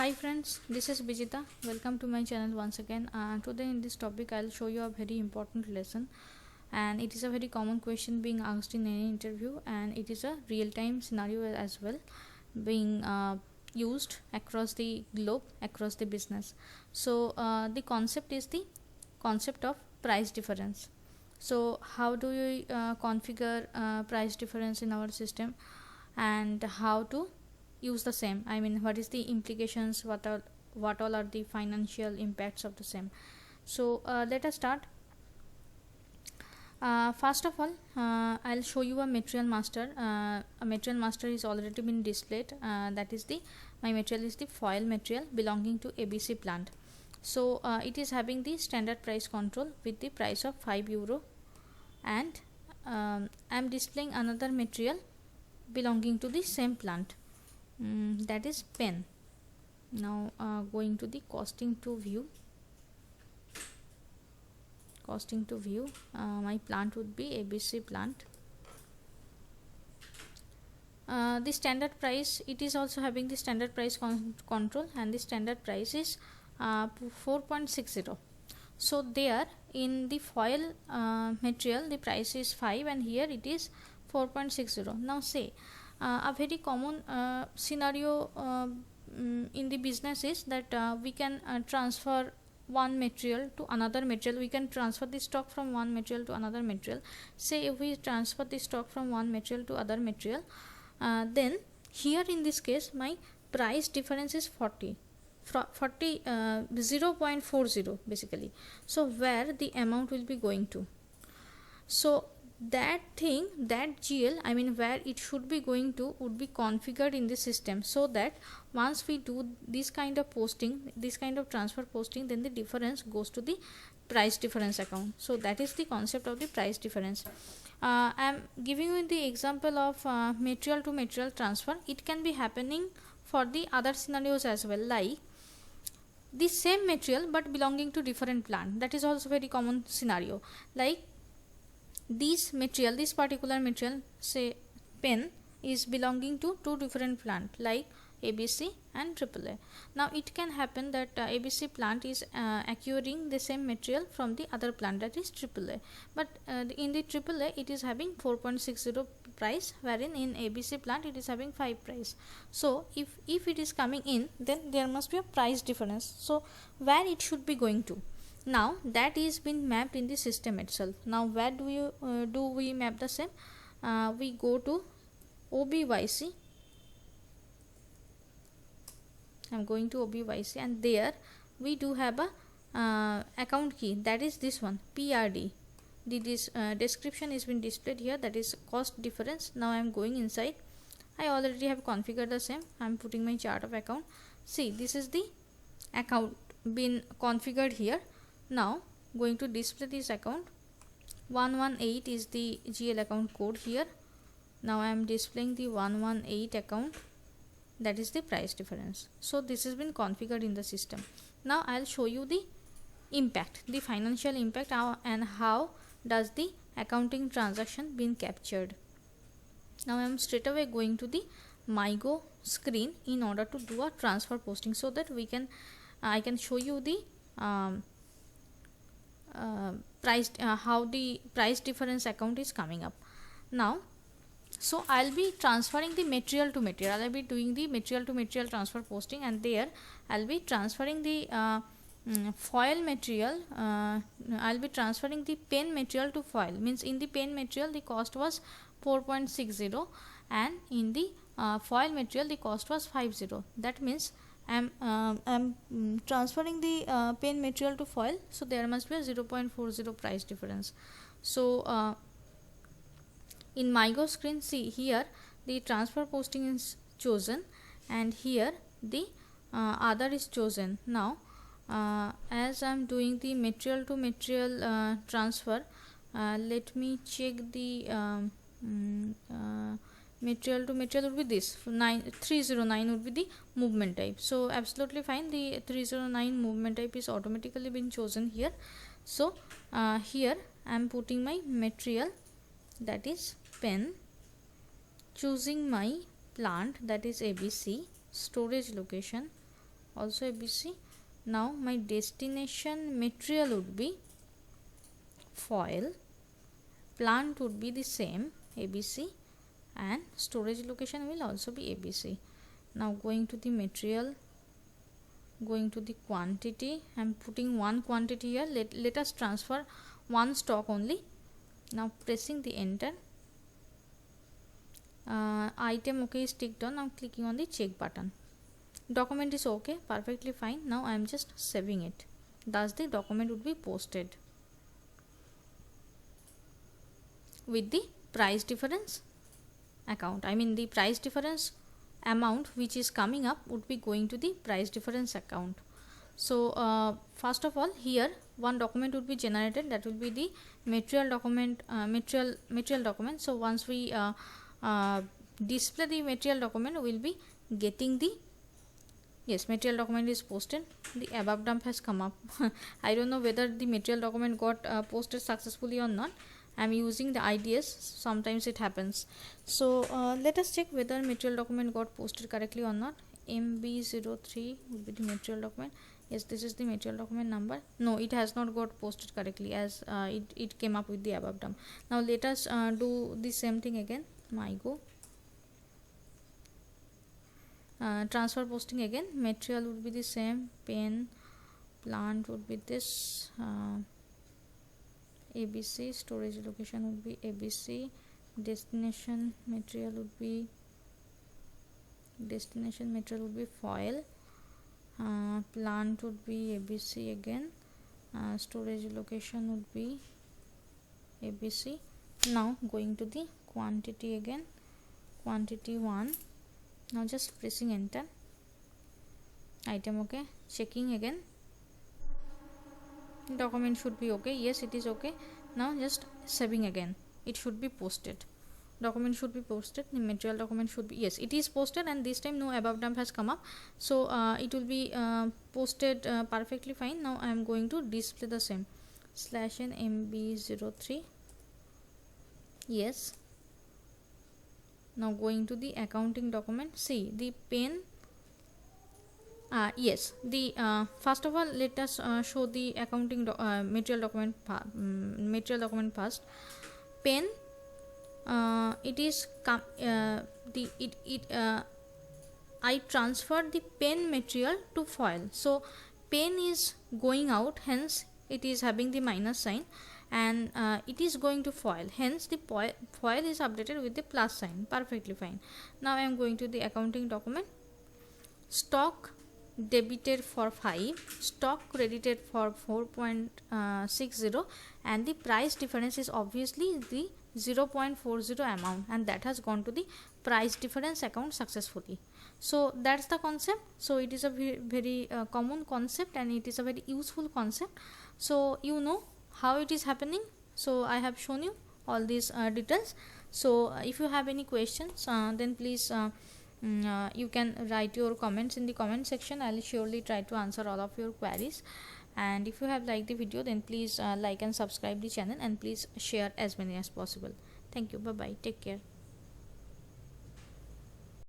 Hi friends, this is Bijita. Welcome to my channel once again. Today in this topic I'll show you a very important lesson, and it is a very common question being asked in any interview, and it is a real-time scenario as well being used across the globe, across the business. So the concept is the concept of price difference. So how do you configure price difference in our system, and how to use the same? I mean, what is the implications, what all are the financial impacts of the same? So let us start. First of all, I'll show you a material master. A material master is already been displayed. That is the my material is the foil material belonging to ABC plant. So it is having the standard price control with the price of €5, and I'm displaying another material belonging to the same plant, that is pen. Now going to the costing to view, my plant would be ABC plant. The standard price, it is also having the standard price control, and the standard price is 4.60. so there in the foil material the price is 5, and here it is 4.60. now say a very common scenario in the business is that we can transfer one material to another material. We can transfer the stock from one material to another material. Say if we transfer the stock from one material to other material, then here in this case my price difference is 0.40 basically. So where the amount will be going to, so that thing, that GL, I mean where it should be going to, would be configured in the system, so that once we do this kind of posting, this kind of transfer posting, then the difference goes to the price difference account. So that is the concept of the price difference. I am giving you the example of material to material transfer. It can be happening for the other scenarios as well, like the same material but belonging to different plant. That is also very common scenario. Like this particular material, say pen, is belonging to two different plant like ABC and AAA. Now it can happen that ABC plant is acquiring the same material from the other plant, that is AAA, but in the AAA it is having 4.60 price, wherein in ABC plant it is having 5 price. So if it is coming in, then there must be a price difference. So where it should be going to, now that is been mapped in the system itself. Now where do we map the same? We go to OBYC. I'm going to OBYC, and there we do have a account key, that is this one, PRD. This description is been displayed here, that is cost difference. Now I'm going inside. I already have configured the same. I'm putting my chart of account. See, this is the account been configured here. Now going to display this account. 118 is the GL account code here. Now I am displaying the 118 account, that is the price difference. So this has been configured in the system. Now I'll show you the impact, the financial impact, and how does the accounting transaction been captured. Now I am straight away going to the MyGo screen in order to do a transfer posting, so that we can I can show you the how the price difference account is coming up. Now so I'll be transferring the material to material. I'll be doing the material to material transfer posting, and there I'll be transferring the foil material. I'll be transferring the pen material to foil. Means in the pen material the cost was 4.60, and in the foil material the cost was 50. That means I'm transferring the pen material to foil, so there must be a 0.40 price difference. So in MyGo screen, see here the transfer posting is chosen, and here the other is chosen. Now as I'm doing the material to material transfer, let me check the material to material would be this 309 would be the movement type. So absolutely fine, the 309 movement type is automatically been chosen here. So here I am putting my material, that is pen, choosing my plant, that is ABC, storage location, also ABC. Now my destination material would be foil, plant would be the same ABC, and storage location will also be ABC. Now going to the material, going to the quantity, I am putting one quantity here. Let us transfer one stock only. Now pressing the enter, item okay is ticked on. Now clicking on the check button. Document is okay, perfectly fine. Now I am just saving it. Thus the document would be posted with the price difference account. I mean the price difference amount which is coming up would be going to the price difference account. So first of all, here one document would be generated, that will be the material document, material document. So once we display the material document, we will be getting the, yes, material document is posted. The above dump has come up. I don't know whether the material document got posted successfully or not. I am using the IDS, sometimes it happens. So let us check whether material document got posted correctly or not. MB03 will be the material document. Yes, this is the material document number. No, it has not got posted correctly, as it came up with the above dump. Now let us do the same thing again. MyGo. Transfer posting again. Material would be the same, pen, plant would be this, ABC, storage location would be ABC, destination material would be foil, plant would be ABC again, storage location would be ABC. Now going to the quantity again, quantity 1. Now just pressing enter, item okay, checking again, document should be okay. Yes, it is okay. Now just saving again, it should be posted, document should be posted, the material document should be, yes, it is posted, and this time no above dump has come up. So it will be posted perfectly fine. Now I am going to display the same, /n MB03, yes. Now going to the accounting document, see the pen, yes, the first of all let us show the accounting material document first. Pen, it is I transferred the pen material to foil, so pen is going out, hence it is having the minus sign, and it is going to foil, hence the foil is updated with the plus sign, perfectly fine. Now I am going to the accounting document. Stock debited for 5, stock credited for 4.60, and the price difference is obviously the 0.40 amount, and that has gone to the price difference account successfully. So that's the concept. So it is a very common concept, and it is a very useful concept. So you know how it is happening. So I have shown you all these details. So if you have any questions, then please you can write your comments in the comment section. I will surely try to answer all of your queries. And if you have liked the video, then please like and subscribe the channel, and please share as many as possible. Thank you. Bye bye. Take care.